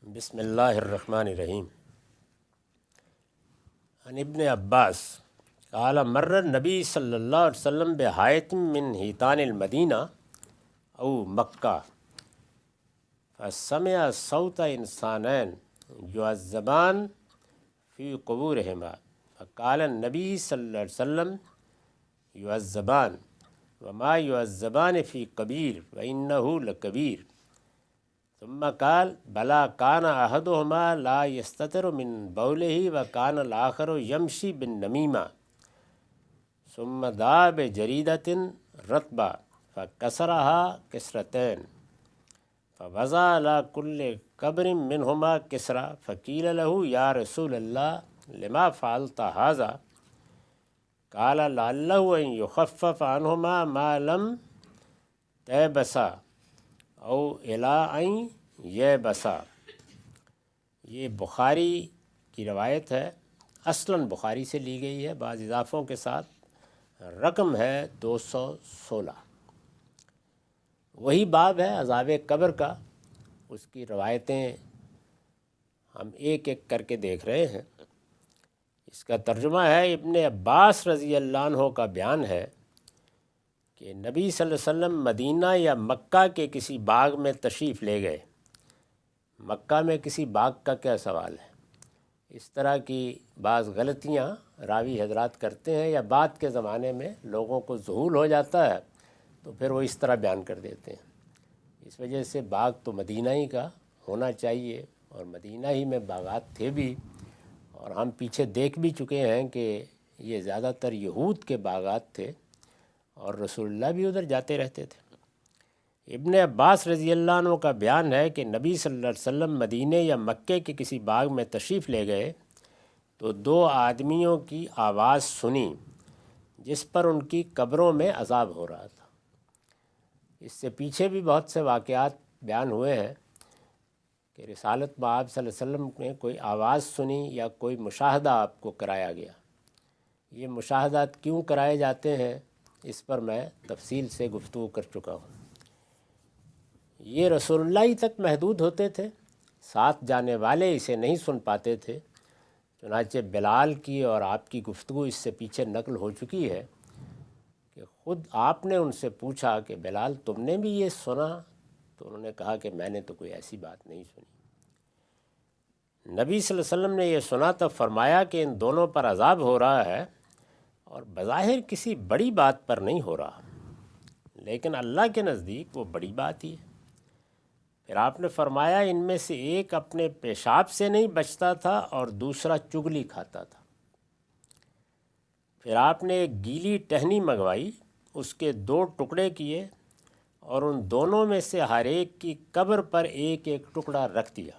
بسم اللہ الرحمن الرحیم۔ عن ابن عباس قال مر النبی صلی اللہ علیہ وسلم بحائط من حیطان المدینہ او مکہ فسمع صوت انسانین یعذبان فی قبورہما فقال النبی صلی اللہ علیہ وسلم یعذبان وما یعذبان فی کبیر وانہ لکبیر ثم قال بلا کان احدهما لا یستتر من بولہ وکان الاخر یمشی بالنمیمہ ثم دعا بجریدۃ رطبہ فکسرها کسرتین فوضع على كل قبر منهما کسرا فقیل له یا رسول اللہ لما فعلت هذا قال لعله ان يخفف عنهما ما لم تيبسا او الى یبسا۔ یہ بخاری کی روایت ہے، اصلاً بخاری سے لی گئی ہے، بعض اضافوں کے ساتھ، رقم ہے 216۔ وہی باب ہے عذاب قبر کا، اس کی روایتیں ہم ایک ایک کر کے دیکھ رہے ہیں۔ اس کا ترجمہ ہے، ابن عباس رضی اللہ عنہ کا بیان ہے کہ نبی صلی اللہ علیہ وسلم مدینہ یا مکہ کے کسی باغ میں تشریف لے گئے۔ مکہ میں کسی باغ کا کیا سوال ہے؟ اس طرح کی بعض غلطیاں راوی حضرات کرتے ہیں، یا بعد کے زمانے میں لوگوں کو ذہول ہو جاتا ہے تو پھر وہ اس طرح بیان کر دیتے ہیں۔ اس وجہ سے باغ تو مدینہ ہی کا ہونا چاہیے، اور مدینہ ہی میں باغات تھے بھی، اور ہم پیچھے دیکھ بھی چکے ہیں کہ یہ زیادہ تر یہود کے باغات تھے، اور رسول اللہ بھی ادھر جاتے رہتے تھے۔ ابن عباس رضی اللہ عنہ کا بیان ہے کہ نبی صلی اللہ علیہ وسلم مدینہ یا مکے کے کسی باغ میں تشریف لے گئے تو دو آدمیوں کی آواز سنی جس پر ان کی قبروں میں عذاب ہو رہا تھا۔ اس سے پیچھے بھی بہت سے واقعات بیان ہوئے ہیں کہ رسالت مآب صلی اللہ علیہ وسلم نے کوئی آواز سنی یا کوئی مشاہدہ آپ کو کرایا گیا۔ یہ مشاہدات کیوں کرائے جاتے ہیں، اس پر میں تفصیل سے گفتگو کر چکا ہوں۔ یہ رسول اللہ ہی تک محدود ہوتے تھے، ساتھ جانے والے اسے نہیں سن پاتے تھے۔ چنانچہ بلال کی اور آپ کی گفتگو اس سے پیچھے نقل ہو چکی ہے کہ خود آپ نے ان سے پوچھا کہ بلال تم نے بھی یہ سنا؟ تو انہوں نے کہا کہ میں نے تو کوئی ایسی بات نہیں سنی۔ نبی صلی اللہ علیہ وسلم نے یہ سنا تب فرمایا کہ ان دونوں پر عذاب ہو رہا ہے، اور بظاہر کسی بڑی بات پر نہیں ہو رہا، لیکن اللہ کے نزدیک وہ بڑی بات ہی ہے۔ پھر آپ نے فرمایا ان میں سے ایک اپنے پیشاب سے نہیں بچتا تھا اور دوسرا چگلی کھاتا تھا۔ پھر آپ نے ایک گیلی ٹہنی منگوائی، اس کے 2 ٹکڑے کیے اور ان دونوں میں سے ہر ایک کی قبر پر ایک ایک ٹکڑا رکھ دیا۔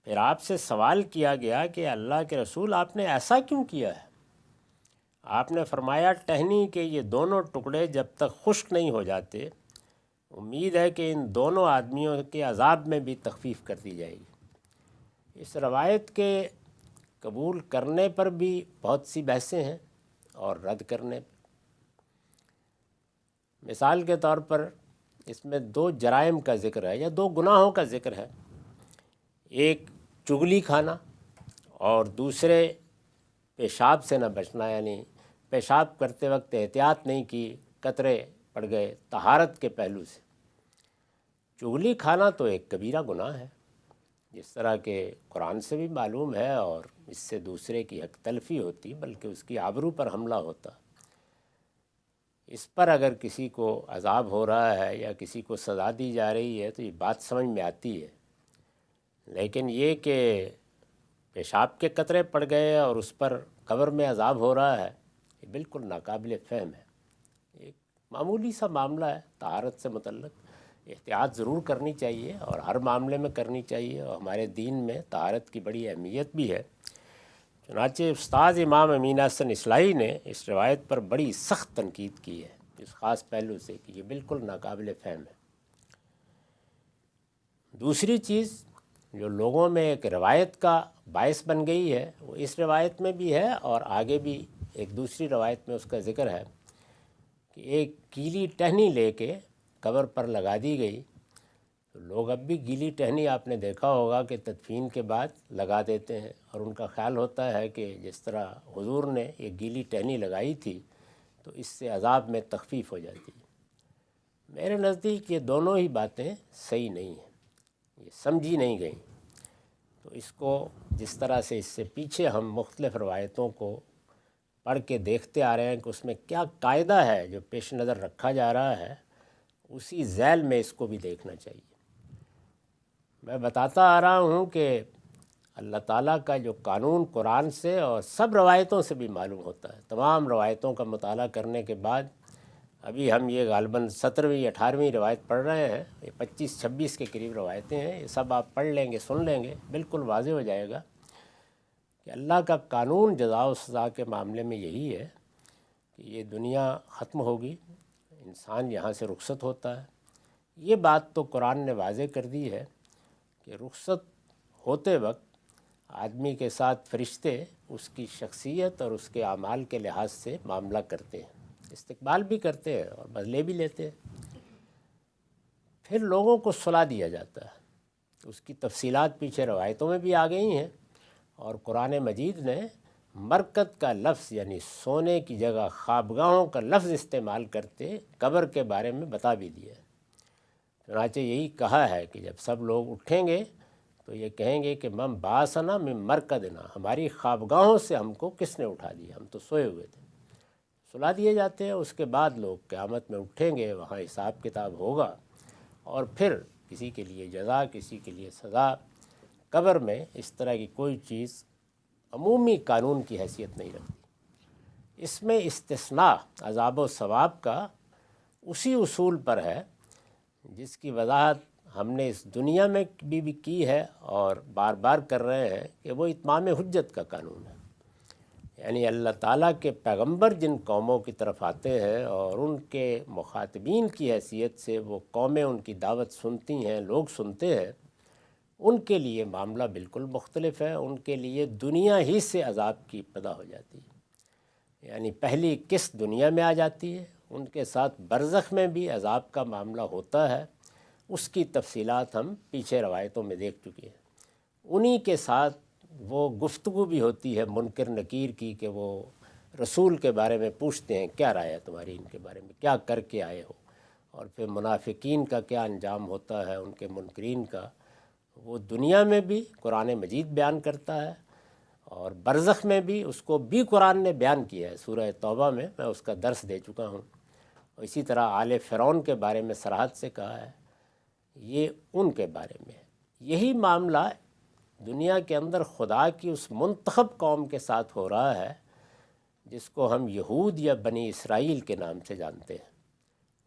پھر آپ سے سوال کیا گیا کہ اللہ کے رسول آپ نے ایسا کیوں کیا ہے؟ آپ نے فرمایا ٹہنی کے یہ دونوں ٹکڑے جب تک خشک نہیں ہو جاتے، امید ہے کہ ان دونوں آدمیوں کے عذاب میں بھی تخفیف کر دی جائے گی۔ اس روایت کے قبول کرنے پر بھی بہت سی بحثیں ہیں، اور رد کرنے پر۔ مثال کے طور پر اس میں 2 جرائم کا ذکر ہے، یا 2 گناہوں کا ذکر ہے، ایک چغلی کھانا اور دوسرے پیشاب سے نہ بچنا، یعنی پیشاب کرتے وقت احتیاط نہیں کی، قطرے پڑ گئے طہارت کے پہلو سے۔ چغلی کھانا تو ایک کبیرہ گناہ ہے، جس طرح کہ قرآن سے بھی معلوم ہے، اور اس سے دوسرے کی حق تلفی ہوتی، بلکہ اس کی آبرو پر حملہ ہوتا۔ اس پر اگر کسی کو عذاب ہو رہا ہے یا کسی کو سزا دی جا رہی ہے تو یہ بات سمجھ میں آتی ہے، لیکن یہ کہ پیشاب کے قطرے پڑ گئے اور اس پر قبر میں عذاب ہو رہا ہے، یہ بالکل ناقابل فہم ہے۔ ایک معمولی سا معاملہ ہے، طہارت سے متعلق احتیاط ضرور کرنی چاہیے، اور ہر معاملے میں کرنی چاہیے، اور ہمارے دین میں طہارت کی بڑی اہمیت بھی ہے۔ چنانچہ استاد امام امین حسن اصلاحی نے اس روایت پر بڑی سخت تنقید کی ہے، اس خاص پہلو سے کہ یہ بالکل ناقابل فہم ہے۔ دوسری چیز جو لوگوں میں ایک روایت کا باعث بن گئی ہے، وہ اس روایت میں بھی ہے، اور آگے بھی ایک دوسری روایت میں اس کا ذکر ہے کہ ایک گیلی ٹہنی لے کے قبر پر لگا دی گئی، تو لوگ اب بھی گیلی ٹہنی آپ نے دیکھا ہوگا کہ تدفین کے بعد لگا دیتے ہیں، اور ان کا خیال ہوتا ہے کہ جس طرح حضور نے یہ گیلی ٹہنی لگائی تھی تو اس سے عذاب میں تخفیف ہو جاتی ہے۔ میرے نزدیک یہ دونوں ہی باتیں صحیح نہیں ہیں، یہ سمجھی نہیں گئیں۔ تو اس کو جس طرح سے اس سے پیچھے ہم مختلف روایتوں کو پڑھ کے دیکھتے آ رہے ہیں کہ اس میں کیا قاعدہ ہے جو پیش نظر رکھا جا رہا ہے، اسی ذیل میں اس کو بھی دیکھنا چاہیے۔ میں بتاتا آ رہا ہوں کہ اللہ تعالیٰ کا جو قانون قرآن سے اور سب روایتوں سے بھی معلوم ہوتا ہے۔ تمام روایتوں کا مطالعہ کرنے کے بعد ابھی ہم یہ غالباً 17ویں 18ویں روایت پڑھ رہے ہیں، یہ 25 26 کے قریب روایتیں ہیں، یہ سب آپ پڑھ لیں گے، سن لیں گے، بالکل واضح ہو جائے گا کہ اللہ کا قانون جزا و سزا کے معاملے میں یہی ہے کہ یہ دنیا ختم ہوگی، انسان یہاں سے رخصت ہوتا ہے۔ یہ بات تو قرآن نے واضح کر دی ہے کہ رخصت ہوتے وقت آدمی کے ساتھ فرشتے اس کی شخصیت اور اس کے اعمال کے لحاظ سے معاملہ کرتے ہیں، استقبال بھی کرتے ہیں اور بدلے بھی لیتے ہیں۔ پھر لوگوں کو صلا دیا جاتا ہے، اس کی تفصیلات پیچھے روایتوں میں بھی آ گئی ہیں، اور قرآن مجید نے مرکت کا لفظ یعنی سونے کی جگہ خوابگاہوں کا لفظ استعمال کرتے قبر کے بارے میں بتا بھی دیا ہے۔ چنانچہ یہی کہا ہے کہ جب سب لوگ اٹھیں گے تو یہ کہیں گے کہ من باسنا من مرکدنا، ہماری خوابگاہوں سے ہم کو کس نے اٹھا دیا، ہم تو سوئے ہوئے تھے۔ سلا دیے جاتے ہیں، اس کے بعد لوگ قیامت میں اٹھیں گے، وہاں حساب کتاب ہوگا، اور پھر کسی کے لیے جزا، کسی کے لیے سزا۔ قبر میں اس طرح کی کوئی چیز عمومی قانون کی حیثیت نہیں رکھتی۔ اس میں استثناء عذاب و ثواب کا اسی اصول پر ہے جس کی وضاحت ہم نے اس دنیا میں بھی کی ہے اور بار بار کر رہے ہیں، کہ وہ اتمام حجت کا قانون ہے۔ یعنی اللہ تعالیٰ کے پیغمبر جن قوموں کی طرف آتے ہیں اور ان کے مخاطبین کی حیثیت سے وہ قومیں ان کی دعوت سنتی ہیں، لوگ سنتے ہیں، ان کے لیے معاملہ بالکل مختلف ہے۔ ان کے لیے دنیا ہی سے عذاب کی ابتدا ہو جاتی ہے، یعنی پہلی قسط دنیا میں آ جاتی ہے، ان کے ساتھ برزخ میں بھی عذاب کا معاملہ ہوتا ہے۔ اس کی تفصیلات ہم پیچھے روایتوں میں دیکھ چکے ہیں۔ انہی کے ساتھ وہ گفتگو بھی ہوتی ہے منکر نکیر کی، کہ وہ رسول کے بارے میں پوچھتے ہیں کیا رائے ہے تمہاری ان کے بارے میں، کیا کر کے آئے ہو، اور پھر منافقین کا کیا انجام ہوتا ہے، ان کے منکرین کا، وہ دنیا میں بھی قرآن مجید بیان کرتا ہے، اور برزخ میں بھی اس کو بھی قرآن نے بیان کیا ہے۔ سورہ توبہ میں اس کا درس دے چکا ہوں، اور اسی طرح آل فرعون کے بارے میں صراحت سے کہا ہے، یہ ان کے بارے میں ہے۔ یہی معاملہ دنیا کے اندر خدا کی اس منتخب قوم کے ساتھ ہو رہا ہے جس کو ہم یہود یا بنی اسرائیل کے نام سے جانتے ہیں۔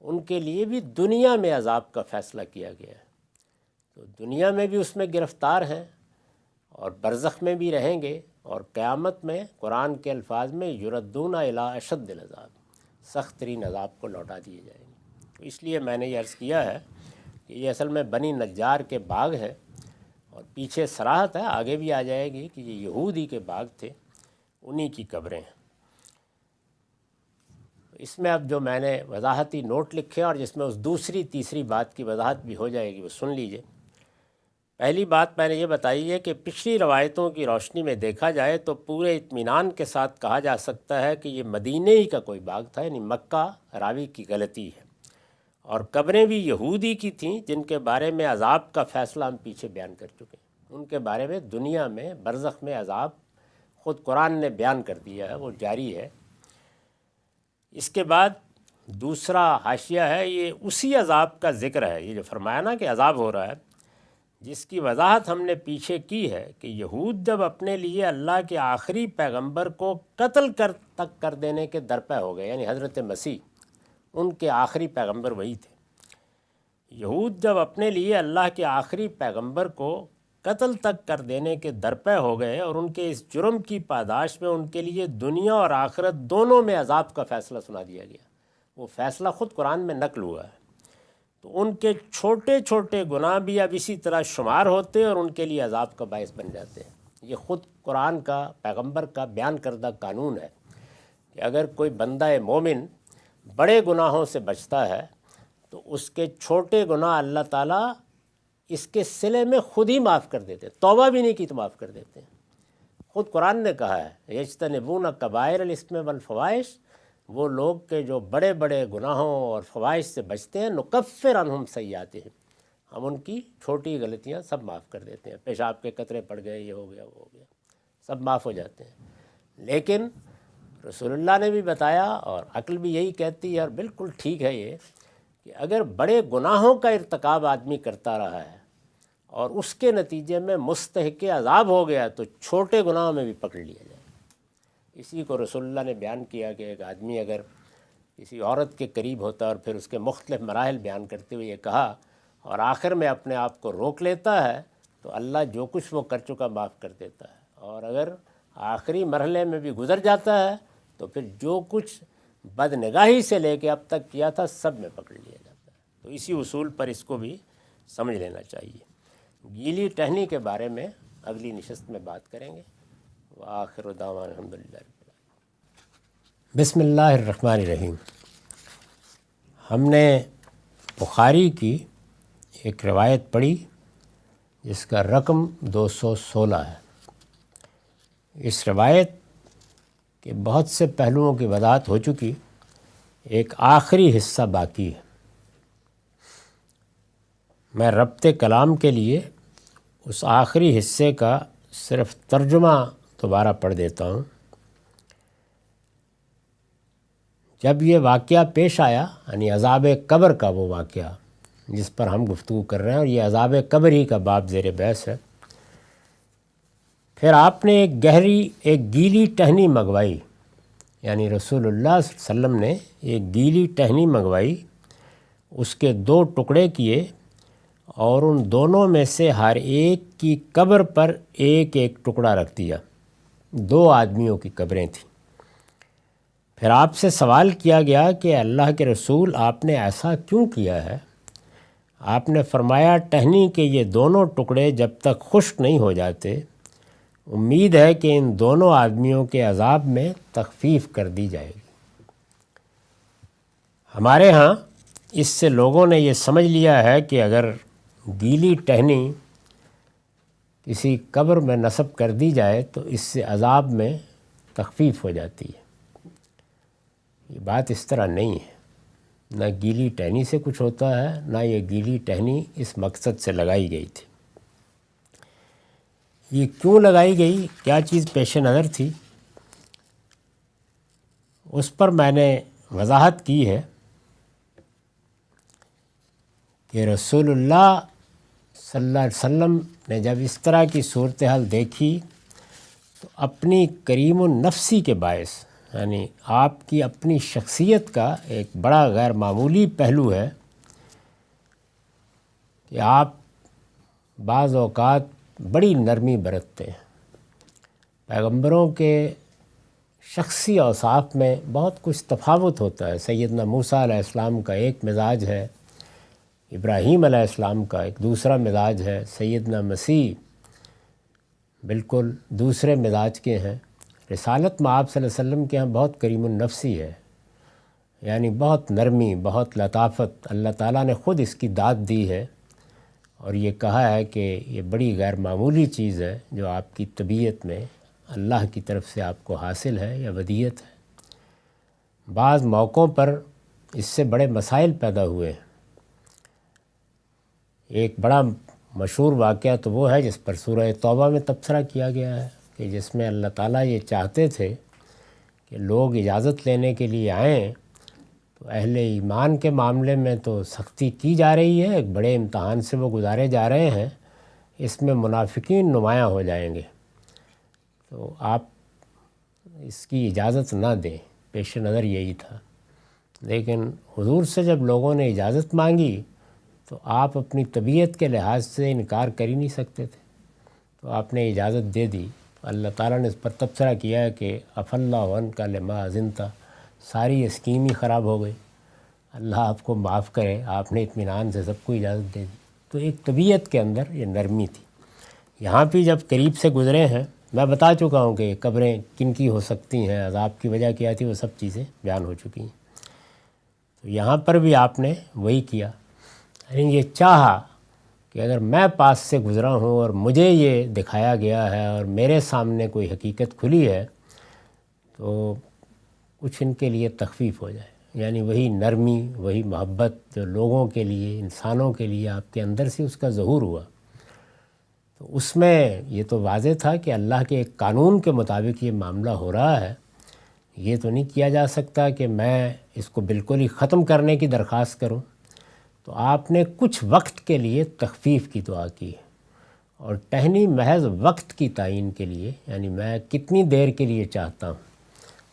ان کے لیے بھی دنیا میں عذاب کا فیصلہ کیا گیا ہے، تو دنیا میں بھی اس میں گرفتار ہیں، اور برزخ میں بھی رہیں گے، اور قیامت میں قرآن کے الفاظ میں یردون الی اشد العذاب، سخت ترین عذاب کو لوٹا دیے جائیں گے۔ تو اس لیے میں نے یہ عرض کیا ہے کہ یہ اصل میں بنی نجار کے باغ ہے، اور پیچھے صراحت ہے، آگے بھی آ جائے گی کہ یہ یہودی کے باغ تھے، انہی کی قبریں ہیں۔ اس میں اب جو میں نے وضاحتی نوٹ لکھے اور جس میں اس دوسری تیسری بات کی وضاحت بھی ہو جائے گی، وہ سن لیجئے۔ پہلی بات میں نے یہ بتائی ہے کہ پچھلی روایتوں کی روشنی میں دیکھا جائے تو پورے اطمینان کے ساتھ کہا جا سکتا ہے کہ یہ مدینے ہی کا کوئی باغ تھا، یعنی مکہ راوی کی غلطی ہے، اور قبریں بھی یہودی کی تھیں جن کے بارے میں عذاب کا فیصلہ ہم پیچھے بیان کر چکے ہیں۔ ان کے بارے میں دنیا میں برزخ میں عذاب خود قرآن نے بیان کر دیا ہے، وہ جاری ہے۔ اس کے بعد دوسرا حاشیہ ہے، یہ اسی عذاب کا ذکر ہے، یہ جو فرمایا نا کہ عذاب ہو رہا ہے، جس کی وضاحت ہم نے پیچھے کی ہے کہ یہود جب اپنے لیے اللہ کے آخری پیغمبر کو قتل تک کر دینے کے درپے ہو گئے، یعنی حضرت مسیح ان کے آخری پیغمبر وہی تھے۔ یہود جب اپنے لیے اللہ کے آخری پیغمبر کو قتل تک کر دینے کے درپے ہو گئے، اور ان کے اس جرم کی پاداش میں ان کے لیے دنیا اور آخرت دونوں میں عذاب کا فیصلہ سنا دیا گیا، وہ فیصلہ خود قرآن میں نقل ہوا ہے، تو ان کے چھوٹے چھوٹے گناہ بھی اب اسی طرح شمار ہوتے اور ان کے لیے عذاب کا باعث بن جاتے ہیں۔ یہ خود قرآن کا پیغمبر کا بیان کردہ قانون ہے کہ اگر کوئی بندہ مومن بڑے گناہوں سے بچتا ہے تو اس کے چھوٹے گناہ اللہ تعالیٰ اس کے صلے میں خود ہی معاف کر دیتے ہیں، توبہ بھی نہیں کی تو معاف کر دیتے ہیں۔ خود قرآن نے کہا ہے یجتنبون کبائر الاسم والفواحش، وہ لوگ کہ جو بڑے بڑے گناہوں اور فواحش سے بچتے ہیں، نکفر عنہم سیئاتہم، ہم ان کی چھوٹی غلطیاں سب معاف کر دیتے ہیں، پیشاب کے قطرے پڑ گئے، یہ ہو گیا وہ ہو گیا، سب معاف ہو جاتے ہیں۔ لیکن رسول اللہ نے بھی بتایا اور عقل بھی یہی کہتی ہے، اور بالکل ٹھیک ہے یہ، کہ اگر بڑے گناہوں کا ارتکاب آدمی کرتا رہا ہے اور اس کے نتیجے میں مستحق عذاب ہو گیا تو چھوٹے گناہوں میں بھی پکڑ لیا جائے۔ اسی کو رسول اللہ نے بیان کیا کہ ایک آدمی اگر کسی عورت کے قریب ہوتا ہے اور پھر اس کے مختلف مراحل بیان کرتے ہوئے یہ کہا اور آخر میں اپنے آپ کو روک لیتا ہے تو اللہ جو کچھ وہ کر چکا معاف کر دیتا ہے، اور اگر آخری مرحلے میں بھی گزر جاتا ہے تو پھر جو کچھ بد نگاہی سے لے کے اب تک کیا تھا سب میں پکڑ لیا جاتا ہے۔ تو اسی اصول پر اس کو بھی سمجھ لینا چاہیے۔ گیلی ٹہنی کے بارے میں اگلی نشست میں بات کریں گے۔ وآخر دعوانا الحمدللہ رب العالمین۔ بسم اللہ الرحمن الرحیم۔ ہم نے بخاری کی ایک روایت پڑھی جس کا رقم 216 ہے۔ اس روایت کے بہت سے پہلوؤں کی وضاحت ہو چکی، ایک آخری حصہ باقی ہے۔ میں ربط کلام کے لیے اس آخری حصے کا صرف ترجمہ دوبارہ پڑھ دیتا ہوں۔ جب یہ واقعہ پیش آیا، یعنی عذاب قبر کا وہ واقعہ جس پر ہم گفتگو کر رہے ہیں، اور یہ عذاب قبر ہی کا باب زیر بحث ہے، پھر آپ نے ایک گیلی ٹہنی منگوائی، یعنی رسول اللہ صلی اللہ علیہ وسلم نے ایک گیلی ٹہنی منگوائی، اس کے 2 ٹکڑے کیے اور ان دونوں میں سے ہر ایک کی قبر پر ایک ایک ٹکڑا رکھ دیا۔ 2 آدمیوں کی قبریں تھیں۔ پھر آپ سے سوال کیا گیا کہ اللہ کے رسول آپ نے ایسا کیوں کیا ہے؟ آپ نے فرمایا ٹہنی کے یہ دونوں ٹکڑے جب تک خشک نہیں ہو جاتے امید ہے کہ ان دونوں آدمیوں کے عذاب میں تخفیف کر دی جائے گی۔ ہمارے ہاں اس سے لوگوں نے یہ سمجھ لیا ہے کہ اگر گیلی ٹہنی کسی قبر میں نصب کر دی جائے تو اس سے عذاب میں تخفیف ہو جاتی ہے۔ یہ بات اس طرح نہیں ہے، نہ گیلی ٹہنی سے کچھ ہوتا ہے، نہ یہ گیلی ٹہنی اس مقصد سے لگائی گئی تھی۔ یہ کیوں لگائی گئی، کیا چیز پیش نظر تھی، اس پر میں نے وضاحت کی ہے کہ رسول اللہ صلی اللہ علیہ وسلم نے جب اس طرح کی صورتحال دیکھی تو اپنی کریم النفسی کے باعث، یعنی آپ کی اپنی شخصیت کا ایک بڑا غیر معمولی پہلو ہے کہ آپ بعض اوقات بڑی نرمی برتتے ہیں۔ پیغمبروں کے شخصی اوصاف میں بہت کچھ تفاوت ہوتا ہے۔ سیدنا موسیٰ علیہ السلام کا ایک مزاج ہے، ابراہیم علیہ السلام کا ایک دوسرا مزاج ہے، سیدنا مسیح بالکل دوسرے مزاج کے ہیں۔ رسالت میں آپ صلی اللہ علیہ وسلم کے ہاں بہت کریم النفسی ہے، یعنی بہت نرمی، بہت لطافت، اللہ تعالیٰ نے خود اس کی داد دی ہے اور یہ کہا ہے کہ یہ بڑی غیر معمولی چیز ہے جو آپ کی طبیعت میں اللہ کی طرف سے آپ کو حاصل ہے یا ودیت ہے۔ بعض موقعوں پر اس سے بڑے مسائل پیدا ہوئے ہیں۔ ایک بڑا مشہور واقعہ تو وہ ہے جس پر سورہ توبہ میں تبصرہ کیا گیا ہے، کہ جس میں اللہ تعالیٰ یہ چاہتے تھے کہ لوگ اجازت لینے کے لیے آئیں تو اہل ایمان کے معاملے میں تو سختی کی جا رہی ہے، ایک بڑے امتحان سے وہ گزارے جا رہے ہیں، اس میں منافقین نمایاں ہو جائیں گے، تو آپ اس کی اجازت نہ دیں، پیش نظر یہی تھا۔ لیکن حضور سے جب لوگوں نے اجازت مانگی تو آپ اپنی طبیعت کے لحاظ سے انکار کر ہی نہیں سکتے تھے، تو آپ نے اجازت دے دی۔ اللہ تعالیٰ نے اس پر تبصرہ کیا ہے کہ عفا اللہ عنک لما اذنت، ساری اسکیم ہی خراب ہو گئی، اللہ آپ کو معاف کرے، آپ نے اطمینان سے سب کو اجازت دے دی۔ تو ایک طبیعت کے اندر یہ نرمی تھی۔ یہاں بھی جب قریب سے گزرے ہیں، میں بتا چکا ہوں کہ قبریں کن کی ہو سکتی ہیں، عذاب کی وجہ کیا تھی، وہ سب چیزیں بیان ہو چکی ہیں۔ تو یہاں پر بھی آپ نے وہی کیا، یعنی یہ چاہا کہ اگر میں پاس سے گزرا ہوں اور مجھے یہ دکھایا گیا ہے اور میرے سامنے کوئی حقیقت کھلی ہے تو کچھ ان کے لیے تخفیف ہو جائے، یعنی وہی نرمی، وہی محبت جو لوگوں کے لیے، انسانوں کے لیے آپ کے اندر سے اس کا ظہور ہوا، تو اس میں یہ تو واضح تھا کہ اللہ کے ایک قانون کے مطابق یہ معاملہ ہو رہا ہے۔ یہ تو نہیں کیا جا سکتا کہ میں اس کو بالکل ہی ختم کرنے کی درخواست کروں۔ تو آپ نے کچھ وقت کے لیے تخفیف کی دعا کی، اور ٹہنی محض وقت کی تعین کے لیے، یعنی میں کتنی دیر کے لیے چاہتا ہوں۔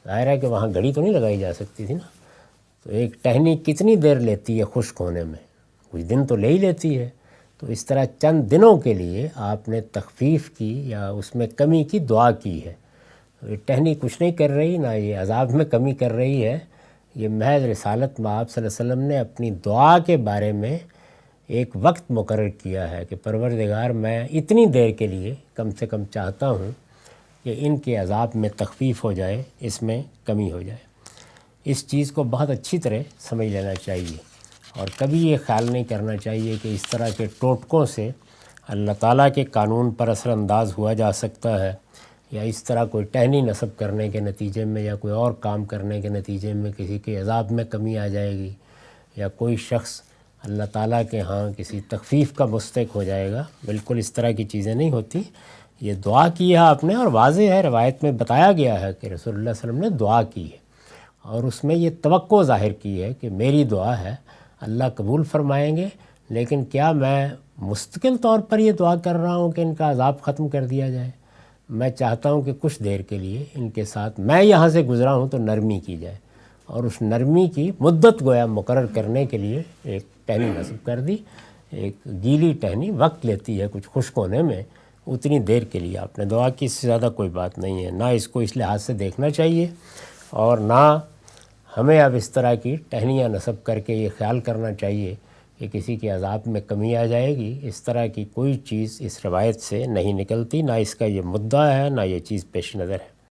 ظاہر ہے کہ وہاں گھڑی تو نہیں لگائی جا سکتی تھی نا، تو ایک ٹہنی کتنی دیر لیتی ہے خشک ہونے میں؟ کچھ دن تو لے ہی لیتی ہے۔ تو اس طرح چند دنوں کے لیے آپ نے تخفیف کی یا اس میں کمی کی دعا کی ہے۔ یہ ٹہنی کچھ نہیں کر رہی، نہ یہ عذاب میں کمی کر رہی ہے، یہ محض رسالت مآب صلی اللہ علیہ وسلم نے اپنی دعا کے بارے میں ایک وقت مقرر کیا ہے کہ پروردگار میں اتنی دیر کے لیے کم سے کم چاہتا ہوں کہ ان کے عذاب میں تخفیف ہو جائے، اس میں کمی ہو جائے۔ اس چیز کو بہت اچھی طرح سمجھ لینا چاہیے، اور کبھی یہ خیال نہیں کرنا چاہیے کہ اس طرح کے ٹوٹکوں سے اللہ تعالیٰ کے قانون پر اثر انداز ہوا جا سکتا ہے، یا اس طرح کوئی ٹہنی نصب کرنے کے نتیجے میں یا کوئی اور کام کرنے کے نتیجے میں کسی کے عذاب میں کمی آ جائے گی، یا کوئی شخص اللہ تعالیٰ کے ہاں کسی تخفیف کا مستحق ہو جائے گا۔ بالکل اس طرح کی چیزیں نہیں ہوتی۔ یہ دعا کی ہے آپ نے، اور واضح ہے، روایت میں بتایا گیا ہے کہ رسول اللہ صلی اللہ علیہ وسلم نے دعا کی ہے، اور اس میں یہ توقع ظاہر کی ہے کہ میری دعا ہے، اللہ قبول فرمائیں گے، لیکن کیا میں مستقل طور پر یہ دعا کر رہا ہوں کہ ان کا عذاب ختم کر دیا جائے؟ میں چاہتا ہوں کہ کچھ دیر کے لیے ان کے ساتھ میں یہاں سے گزرا ہوں تو نرمی کی جائے، اور اس نرمی کی مدت گویا مقرر کرنے کے لیے ایک ٹہنی نصب کر دی۔ ایک گیلی ٹہنی وقت لیتی ہے کچھ خشک ہونے میں، اتنی دیر کے لیے آپ نے دعا کی، اس سے زیادہ کوئی بات نہیں ہے۔ نہ اس کو اس لحاظ سے دیکھنا چاہیے، اور نہ ہمیں اب اس طرح کی ٹہنیاں نصب کر کے یہ خیال کرنا چاہیے کہ کسی کے عذاب میں کمی آ جائے گی۔ اس طرح کی کوئی چیز اس روایت سے نہیں نکلتی، نہ اس کا یہ مدعا ہے، نہ یہ چیز پیش نظر ہے۔